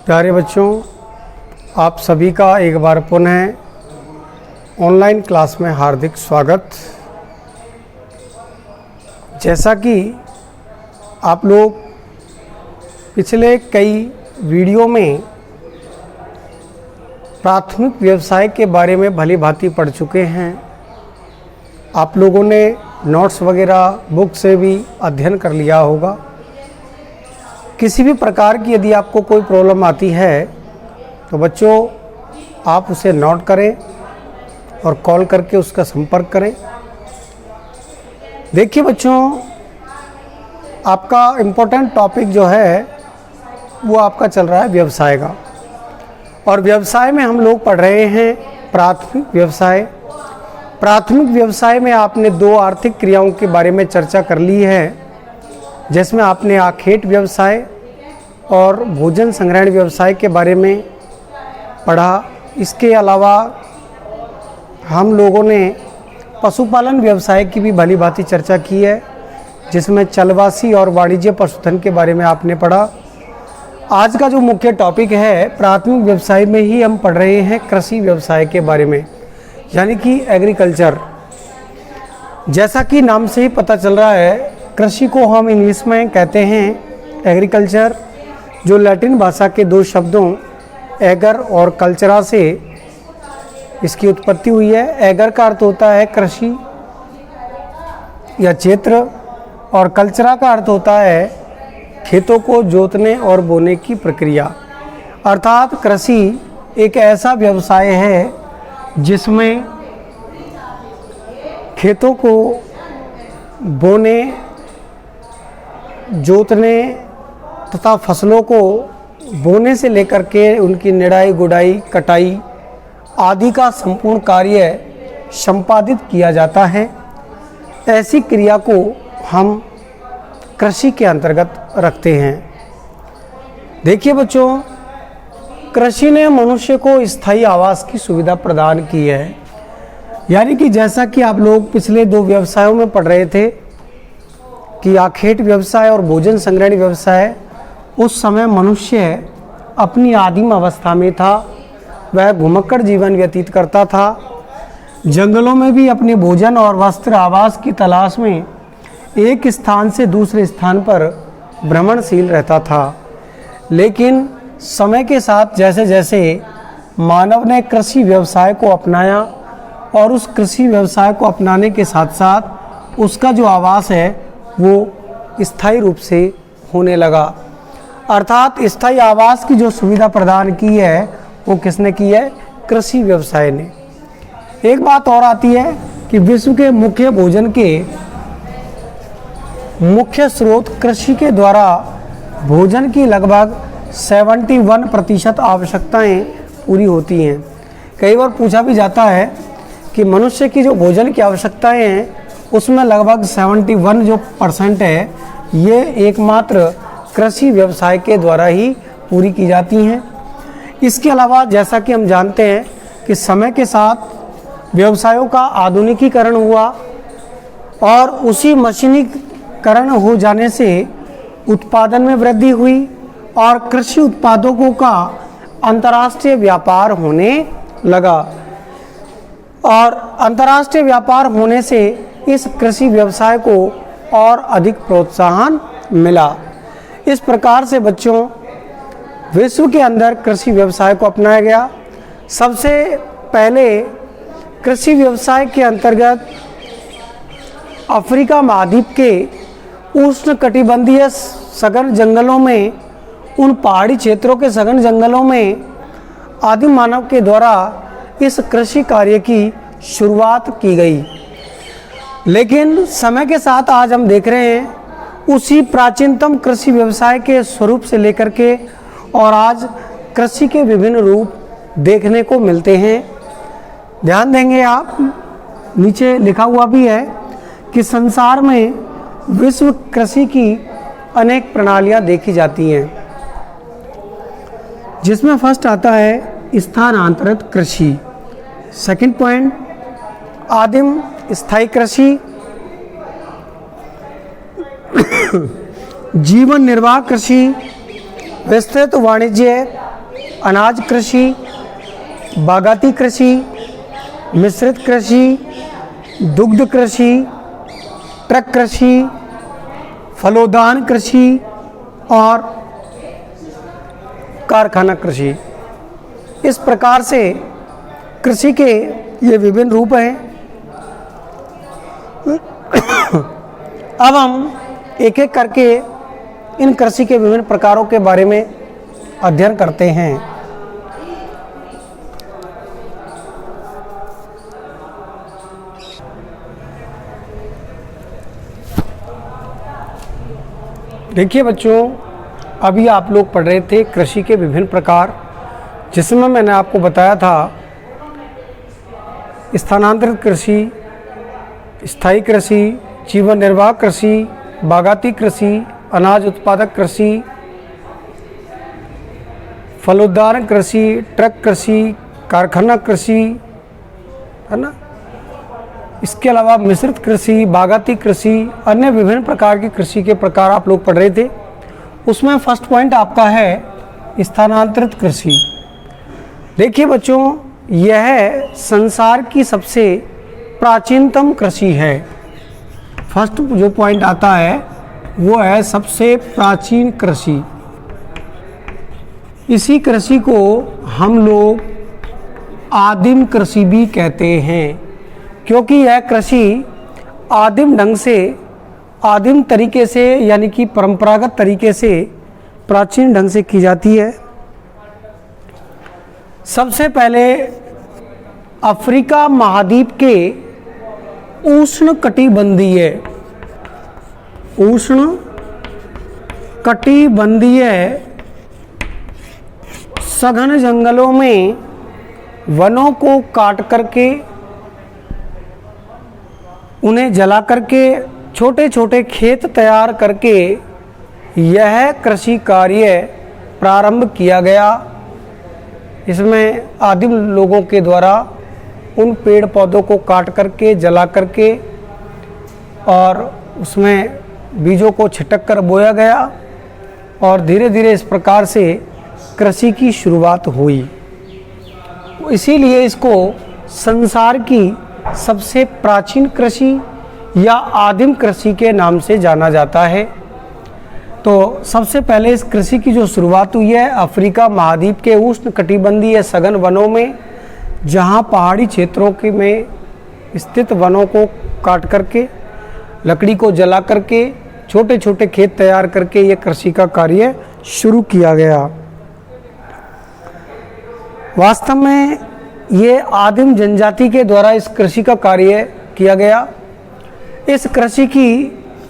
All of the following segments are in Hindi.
प्यारे बच्चों, आप सभी का एक बार पुनः ऑनलाइन क्लास में हार्दिक स्वागत। जैसा कि आप लोग पिछले कई वीडियो में प्राथमिक व्यवसाय के बारे में भली भांति पढ़ चुके हैं। आप लोगों ने नोट्स वगैरह बुक से भी अध्ययन कर लिया होगा। किसी भी प्रकार की यदि आपको कोई प्रॉब्लम आती है तो बच्चों आप उसे नोट करें और कॉल करके उसका संपर्क करें। देखिए बच्चों, आपका इम्पोर्टेंट टॉपिक जो है वो आपका चल रहा है व्यवसाय का, और व्यवसाय में हम लोग पढ़ रहे हैं प्राथमिक व्यवसाय। प्राथमिक व्यवसाय में आपने दो आर्थिक क्रियाओं के बारे में चर्चा कर ली है, जिसमें आपने आखेट व्यवसाय और भोजन संग्रहण व्यवसाय के बारे में पढ़ा। इसके अलावा हम लोगों ने पशुपालन व्यवसाय की भी भली भांति चर्चा की है, जिसमें चलवासी और वाणिज्य पशुधन के बारे में आपने पढ़ा। आज का जो मुख्य टॉपिक है प्राथमिक व्यवसाय में ही हम पढ़ रहे हैं कृषि व्यवसाय के बारे में, यानी कि एग्रीकल्चर। जैसा कि नाम से ही पता चल रहा है, कृषि को हम इंग्लिश में कहते हैं एग्रीकल्चर, जो लैटिन भाषा के दो शब्दों एगर और कल्चरा से इसकी उत्पत्ति हुई है। एगर का अर्थ होता है कृषि या क्षेत्र, और कल्चरा का अर्थ होता है खेतों को जोतने और बोने की प्रक्रिया। अर्थात कृषि एक ऐसा व्यवसाय है जिसमें खेतों को बोने, जोतने तथा फसलों को बोने से लेकर के उनकी निराई, गुड़ाई, कटाई आदि का संपूर्ण कार्य संपादित किया जाता है। ऐसी क्रिया को हम कृषि के अंतर्गत रखते हैं। देखिए बच्चों, कृषि ने मनुष्य को स्थायी आवास की सुविधा प्रदान की है। यानी कि जैसा कि आप लोग पिछले दो व्यवसायों में पढ़ रहे थे कि आखेट व्यवसाय और भोजन संग्रहण व्यवसाय, उस समय मनुष्य अपनी आदिम अवस्था में था। वह घुमक्कड़ जीवन व्यतीत करता था। जंगलों में भी अपने भोजन और वस्त्र आवास की तलाश में एक स्थान से दूसरे स्थान पर भ्रमणशील रहता था। लेकिन समय के साथ जैसे जैसे मानव ने कृषि व्यवसाय को अपनाया, और उस कृषि व्यवसाय को अपनाने के साथ साथ उसका जो आवास है वो स्थायी रूप से होने लगा। अर्थात स्थायी आवास की जो सुविधा प्रदान की है वो किसने की है? कृषि व्यवसाय ने। एक बात और आती है कि विश्व के मुख्य भोजन के मुख्य स्रोत कृषि के द्वारा भोजन की लगभग 71% आवश्यकताएं पूरी होती हैं। कई बार पूछा भी जाता है कि मनुष्य की जो भोजन की आवश्यकताएं हैं उसमें लगभग 71% है, ये एकमात्र कृषि व्यवसाय के द्वारा ही पूरी की जाती हैं। इसके अलावा जैसा कि हम जानते हैं कि समय के साथ व्यवसायों का आधुनिकीकरण हुआ, और उसी मशीनीकरण हो जाने से उत्पादन में वृद्धि हुई, और कृषि उत्पादों का अंतर्राष्ट्रीय व्यापार होने लगा। और अंतर्राष्ट्रीय व्यापार होने से इस कृषि व्यवसाय को और अधिक प्रोत्साहन मिला। इस प्रकार से बच्चों विश्व के अंदर कृषि व्यवसाय को अपनाया गया। सबसे पहले कृषि व्यवसाय के अंतर्गत अफ्रीका महाद्वीप के उष्णकटिबंधीय सघन जंगलों में, उन पहाड़ी क्षेत्रों के सघन जंगलों में आदिम मानव के द्वारा इस कृषि कार्य की शुरुआत की गई। लेकिन समय के साथ आज हम देख रहे हैं उसी प्राचीनतम कृषि व्यवसाय के स्वरूप से लेकर के और आज कृषि के विभिन्न रूप देखने को मिलते हैं। ध्यान देंगे आप, नीचे लिखा हुआ भी है कि संसार में विश्व कृषि की अनेक प्रणालियां देखी जाती हैं, जिसमें फर्स्ट आता है स्थानांतरित कृषि। सेकंड पॉइंट आदिम स्थायी कृषि, जीवन निर्वाह कृषि, विस्तृत वाणिज्य अनाज कृषि, बागाती कृषि, मिश्रित कृषि, दुग्ध कृषि, ट्रक कृषि, फलोद्यान कृषि और कारखाना कृषि। इस प्रकार से कृषि के ये विभिन्न रूप हैं। अब हम एक एक करके इन कृषि के विभिन्न प्रकारों के बारे में अध्ययन करते हैं। देखिए बच्चों, अभी आप लोग पढ़ रहे थे कृषि के विभिन्न प्रकार, जिसमें मैंने आपको बताया था स्थानांतरित कृषि, स्थायी कृषि, जीवन निर्वाह कृषि, बागाती कृषि, अनाज उत्पादक कृषि, फलोद्यान कृषि, ट्रक कृषि, कारखाना कृषि, है ना। इसके अलावा मिश्रित कृषि, बागाती कृषि, अन्य विभिन्न प्रकार की कृषि के प्रकार आप लोग पढ़ रहे थे। उसमें फर्स्ट पॉइंट आपका है स्थानांतरित कृषि। देखिए बच्चों, यह संसार की सबसे प्राचीनतम कृषि है। फर्स्ट जो पॉइंट आता है वो है सबसे प्राचीन कृषि। इसी कृषि को हम लोग आदिम कृषि भी कहते हैं, क्योंकि यह कृषि आदिम ढंग से, आदिम तरीके से, यानी कि परंपरागत तरीके से, प्राचीन ढंग से की जाती है। सबसे पहले अफ्रीका महाद्वीप के उष्ण कटिबंधीय सघन जंगलों में वनों को काट करके, उन्हें जला करके, छोटे छोटे खेत तैयार करके यह कृषि कार्य प्रारंभ किया गया। इसमें आदिम लोगों के द्वारा उन पेड़ पौधों को काट करके, जला करके और उसमें बीजों को छिटक कर बोया गया और धीरे धीरे इस प्रकार से कृषि की शुरुआत हुई। इसीलिए इसको संसार की सबसे प्राचीन कृषि या आदिम कृषि के नाम से जाना जाता है। तो सबसे पहले इस कृषि की जो शुरुआत हुई है अफ्रीका महाद्वीप के उष्ण कटिबंधीय सघन वनों में, जहाँ पहाड़ी क्षेत्रों के में स्थित वनों को काट करके, लकड़ी को जला करके, छोटे छोटे खेत तैयार करके ये कृषि का कार्य शुरू किया गया। वास्तव में ये आदिम जनजाति के द्वारा इस कृषि का कार्य किया गया। इस कृषि की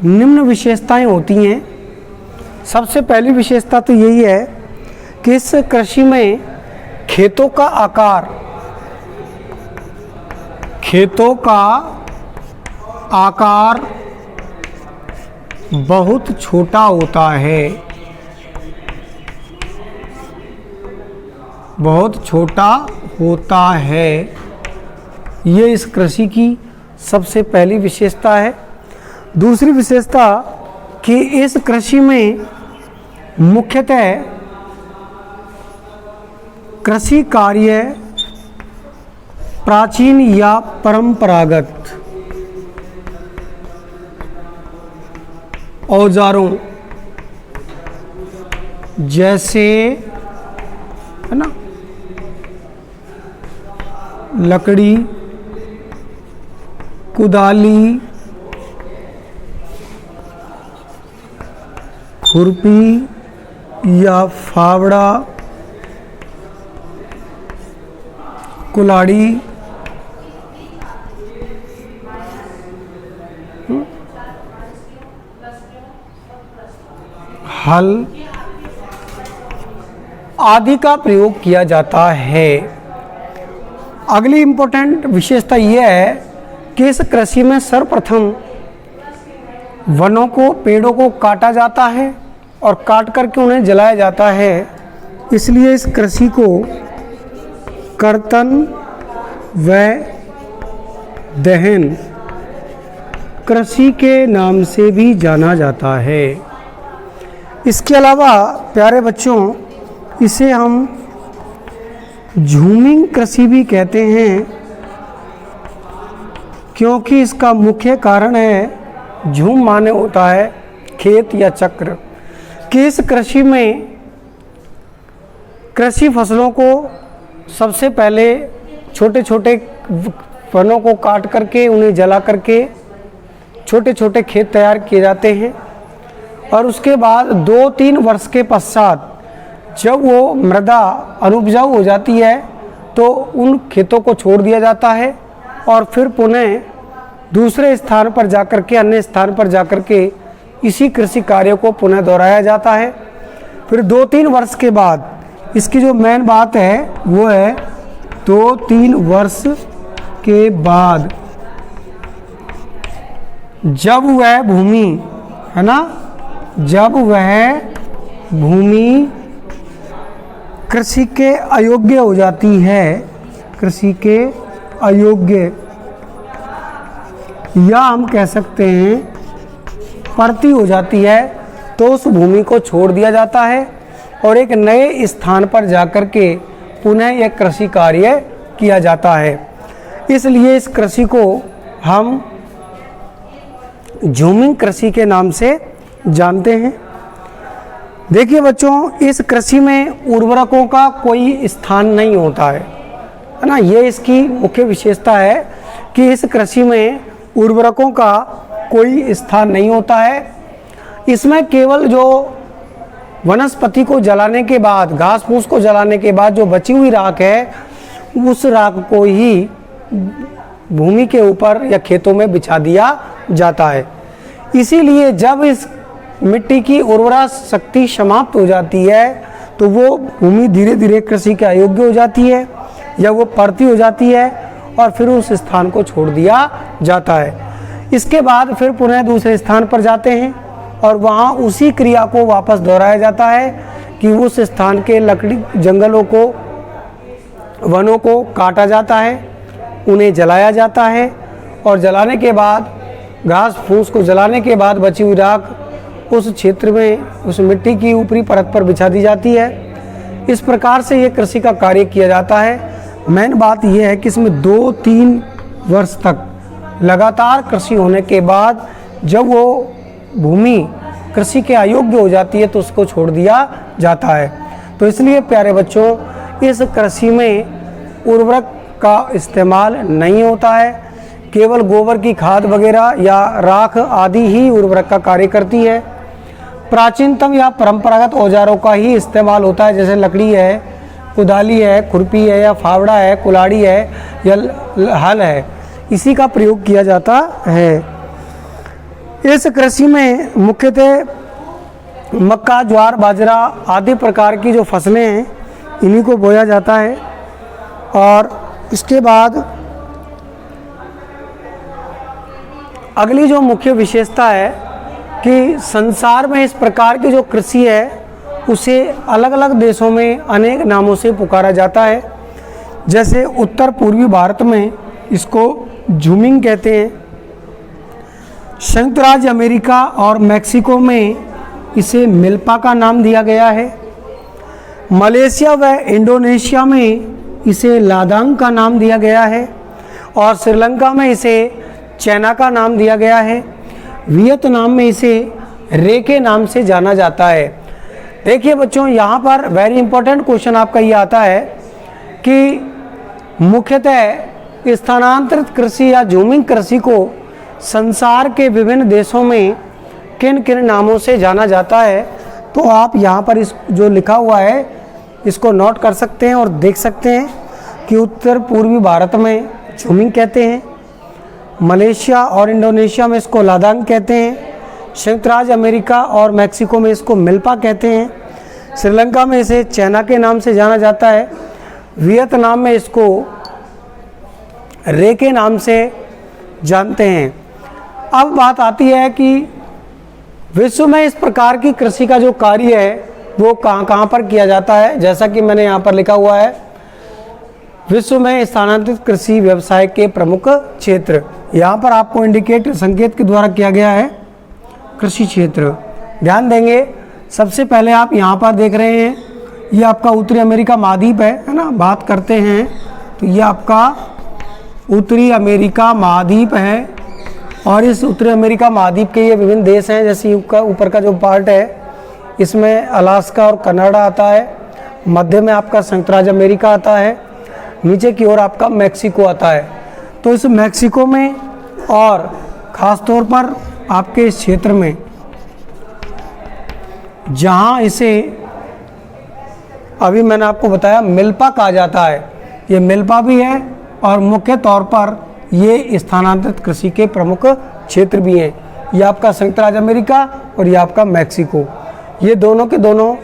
निम्न विशेषताएं होती हैं। सबसे पहली विशेषता तो यही है कि इस कृषि में खेतों का आकार बहुत छोटा होता है, बहुत छोटा होता है। ये इस कृषि की सबसे पहली विशेषता है। दूसरी विशेषता कि इस कृषि में मुख्यतः कृषि कार्य प्राचीन या परंपरागत औजारों जैसे, है ना, लकड़ी, कुदाली, खुरपी या फावड़ा, कुल्हाड़ी, हल आदि का प्रयोग किया जाता है। अगली इम्पोर्टेंट विशेषता यह है कि इस कृषि में सर्वप्रथम वनों को, पेड़ों को काटा जाता है और काट करके उन्हें जलाया जाता है। इसलिए इस कृषि को कर्तन व दहन कृषि के नाम से भी जाना जाता है। इसके अलावा प्यारे बच्चों, इसे हम झूमिंग कृषि भी कहते हैं क्योंकि इसका मुख्य कारण है झूम माने होता है खेत या चक्र कि इस कृषि में कृषि फसलों को सबसे पहले छोटे छोटे वनों को काट करके उन्हें जला करके छोटे छोटे खेत तैयार किए जाते हैं और उसके बाद 2-3 वर्ष के पश्चात जब वो मृदा अनुपजाऊ हो जाती है तो उन खेतों को छोड़ दिया जाता है और फिर पुनः दूसरे स्थान पर जाकर के अन्य स्थान पर जाकर के इसी कृषि कार्य को पुनः दोहराया जाता है। फिर 2-3 वर्ष के बाद इसकी जो मेन बात है वो है 2-3 वर्ष के बाद जब वह भूमि है ना, जब वह भूमि कृषि के अयोग्य हो जाती है, कृषि के अयोग्य या हम कह सकते हैं परती हो जाती है, तो उस भूमि को छोड़ दिया जाता है और एक नए स्थान पर जाकर के पुनः यह कृषि कार्य किया जाता है। इसलिए इस कृषि को हम झूमिंग कृषि के नाम से जानते हैं। देखिए बच्चों, इस कृषि में उर्वरकों का कोई स्थान नहीं होता है ना, ये इसकी मुख्य विशेषता है कि इस कृषि में उर्वरकों का कोई स्थान नहीं होता है। इसमें केवल जो वनस्पति को जलाने के बाद, घास फूस को जलाने के बाद जो बची हुई राख है, उस राख को ही भूमि के ऊपर या खेतों में बिछा दिया जाता है। इसीलिए जब इस मिट्टी की उर्वरा शक्ति समाप्त हो जाती है तो वो भूमि धीरे धीरे कृषि के अयोग्य हो जाती है या वो परती हो जाती है और फिर उस स्थान को छोड़ दिया जाता है। इसके बाद फिर पुनः दूसरे स्थान पर जाते हैं और वहाँ उसी क्रिया को वापस दोहराया जाता है कि उस स्थान के लकड़ी जंगलों को, वनों को काटा जाता है, उन्हें जलाया जाता है और जलाने के बाद, घास फूस को जलाने के बाद बची हुई राख उस क्षेत्र में, उस मिट्टी की ऊपरी परत पर बिछा दी जाती है। इस प्रकार से ये कृषि का कार्य किया जाता है। मेन बात यह है कि इसमें 2-3 वर्ष तक लगातार कृषि होने के बाद जब वो भूमि कृषि के अयोग्य हो जाती है तो उसको छोड़ दिया जाता है। तो इसलिए प्यारे बच्चों, इस कृषि में उर्वरक का इस्तेमाल नहीं होता है, केवल गोबर की खाद वगैरह या राख आदि ही उर्वरक का कार्य करती है। प्राचीनतम या परंपरागत औजारों का ही इस्तेमाल होता है, जैसे लकड़ी है, कुदाली है, खुरपी है या फावड़ा है, कुल्हाड़ी है या हल है, इसी का प्रयोग किया जाता है। इस कृषि में मुख्यतः मक्का, ज्वार, बाजरा आदि प्रकार की जो फसलें हैं इन्हीं को बोया जाता है। और इसके बाद अगली जो मुख्य विशेषता है कि संसार में इस प्रकार की जो कृषि है उसे अलग अलग देशों में अनेक नामों से पुकारा जाता है। जैसे उत्तर पूर्वी भारत में इसको झूमिंग कहते हैं, संयुक्त राज्य अमेरिका और मैक्सिको में इसे मिल्पा का नाम दिया गया है। मलेशिया व इंडोनेशिया में इसे लादांग का नाम दिया गया है और श्रीलंका में इसे चैना का नाम दिया गया है। वियतनाम में इसे रे के नाम से जाना जाता है। देखिए बच्चों, यहाँ पर वेरी इंपॉर्टेंट क्वेश्चन आपका ये आता है कि मुख्यतः स्थानांतरित कृषि या झूमिंग कृषि को संसार के विभिन्न देशों में किन किन नामों से जाना जाता है। तो आप यहाँ पर इस जो लिखा हुआ है इसको नोट कर सकते हैं और देख सकते हैं कि उत्तर पूर्वी भारत में झूमिंग कहते हैं, मलेशिया और इंडोनेशिया में इसको लादांग कहते हैं, संयुक्त राज्य अमेरिका और मैक्सिको में इसको मिल्पा कहते हैं, श्रीलंका में इसे चैना के नाम से जाना जाता है, वियतनाम में इसको रे के नाम से जानते हैं। अब बात आती है कि विश्व में इस प्रकार की कृषि का जो कार्य है वो कहाँ कहाँ पर किया जाता है। जैसा कि मैंने यहाँ पर लिखा हुआ है, विश्व में स्थानांतरित कृषि व्यवसाय के प्रमुख क्षेत्र, यहाँ पर आपको इंडिकेट संकेत के द्वारा किया गया है कृषि क्षेत्र। ध्यान देंगे, सबसे पहले आप यहाँ पर देख रहे हैं ये आपका उत्तरी अमेरिका महाद्वीप है ना, बात करते हैं तो ये आपका उत्तरी अमेरिका महाद्वीप है। और इस उत्तरी अमेरिका महाद्वीप के ये विभिन्न देश हैं, जैसे ऊपर का जो पार्ट है इसमें अलास्का और कनाडा आता है, मध्य में आपका संयुक्त राज्य अमेरिका आता है, नीचे की ओर आपका मैक्सिको आता है। तो इस मैक्सिको में और ख़ास तौर पर आपके इस क्षेत्र में जहाँ इसे अभी मैंने आपको बताया मिल्पा कहा जाता है, ये मिल्पा भी है और मुख्य तौर पर ये स्थानांतरित कृषि के प्रमुख क्षेत्र भी हैं। ये आपका संयुक्त राज्य अमेरिका और ये आपका मैक्सिको, ये दोनों के दोनों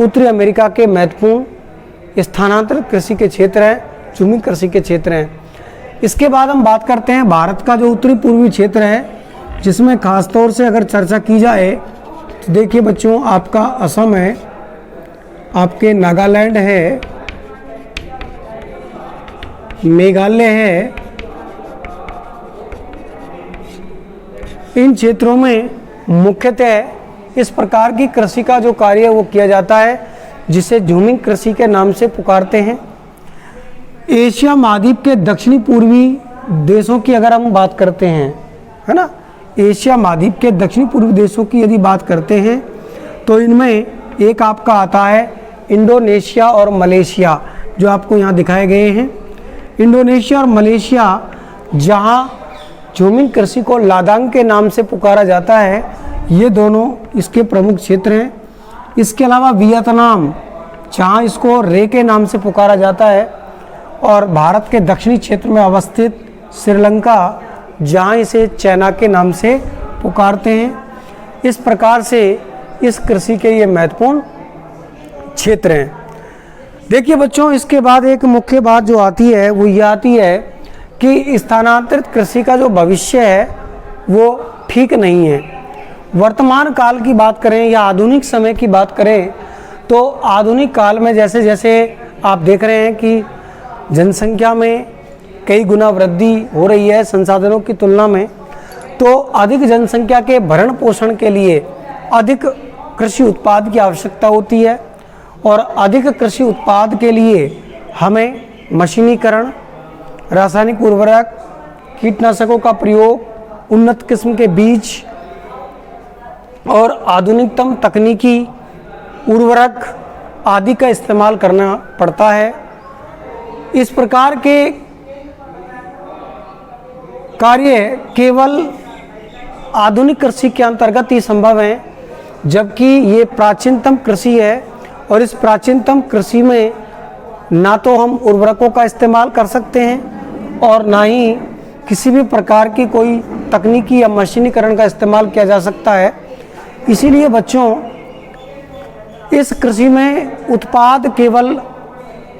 उत्तरी अमेरिका के महत्वपूर्ण स्थानांतरित कृषि के क्षेत्र हैं, झूमी कृषि के क्षेत्र हैं। इसके बाद हम बात करते हैं भारत का जो उत्तरी पूर्वी क्षेत्र है, जिसमें खास तौर से अगर चर्चा की जाए तो देखिए बच्चों, आपका असम है, आपके नागालैंड है, मेघालय है, इन क्षेत्रों में मुख्यतः इस प्रकार की कृषि का जो कार्य है वो किया जाता है, जिसे झूमिंग कृषि के नाम से पुकारते हैं। एशिया महाद्वीप के दक्षिणी पूर्वी देशों की अगर हम बात करते हैं, है ना, एशिया महाद्वीप के दक्षिणी पूर्वी देशों की यदि बात करते हैं तो इनमें एक आपका आता है इंडोनेशिया और मलेशिया, जो आपको यहाँ दिखाए गए हैं। इंडोनेशिया और मलेशिया, जहाँ झूमिंग कृषि को लादांग के नाम से पुकारा जाता है, ये दोनों इसके प्रमुख क्षेत्र हैं। इसके अलावा वियतनाम, जहाँ इसको रे के नाम से पुकारा जाता है, और भारत के दक्षिणी क्षेत्र में अवस्थित श्रीलंका, जहाँ इसे चाइना के नाम से पुकारते हैं। इस प्रकार से इस कृषि के ये महत्वपूर्ण क्षेत्र हैं। देखिए बच्चों, इसके बाद एक मुख्य बात जो आती है वो ये आती है कि स्थानांतरित कृषि का जो भविष्य है वो ठीक नहीं है। वर्तमान काल की बात करें या आधुनिक समय की बात करें तो आधुनिक काल में जैसे जैसे आप देख रहे हैं कि जनसंख्या में कई गुना वृद्धि हो रही है संसाधनों की तुलना में, तो अधिक जनसंख्या के भरण पोषण के लिए अधिक कृषि उत्पाद की आवश्यकता होती है, और अधिक कृषि उत्पाद के लिए हमें मशीनीकरण, रासायनिक उर्वरक, कीटनाशकों का प्रयोग, उन्नत किस्म के बीज और आधुनिकतम तकनीकी उर्वरक आदि का इस्तेमाल करना पड़ता है। इस प्रकार के कार्य केवल आधुनिक कृषि के अंतर्गत ही संभव हैं, जबकि ये प्राचीनतम कृषि है, और इस प्राचीनतम कृषि में ना तो हम उर्वरकों का इस्तेमाल कर सकते हैं और ना ही किसी भी प्रकार की कोई तकनीकी या मशीनीकरण का इस्तेमाल किया जा सकता है। इसीलिए बच्चों, इस कृषि में उत्पाद केवल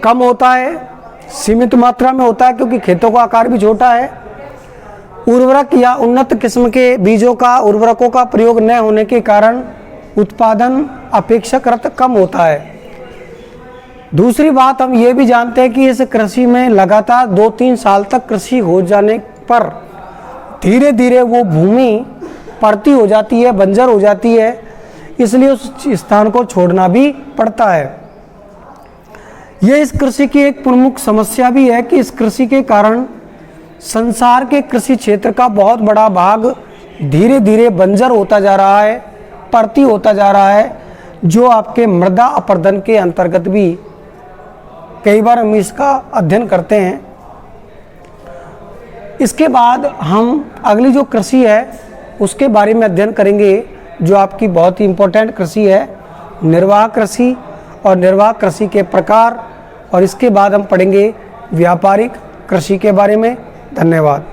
कम होता है, सीमित मात्रा में होता है, क्योंकि खेतों का आकार भी छोटा है। उर्वरक या उन्नत किस्म के बीजों का, उर्वरकों का प्रयोग न होने के कारण उत्पादन अपेक्षाकृत कम होता है। दूसरी बात, हम ये भी जानते हैं कि इस कृषि में लगातार 2-3 साल तक कृषि हो जाने पर धीरे धीरे वो भूमि पड़ती हो जाती है, बंजर हो जाती है, इसलिए उस स्थान को छोड़ना भी पड़ता है। ये इस कृषि की एक प्रमुख समस्या भी है कि इस कृषि के कारण संसार के कृषि क्षेत्र का बहुत बड़ा भाग धीरे धीरे बंजर होता जा रहा है, पड़ती होता जा रहा है, जो आपके मृदा अपरदन के अंतर्गत भी कई बार हम इसका अध्ययन करते हैं। इसके बाद हम अगली जो कृषि है उसके बारे में अध्ययन करेंगे, जो आपकी बहुत ही इम्पोर्टेंट कृषि है, निर्वाह कृषि और निर्वाह कृषि के प्रकार, और इसके बाद हम पढ़ेंगे व्यापारिक कृषि के बारे में। धन्यवाद।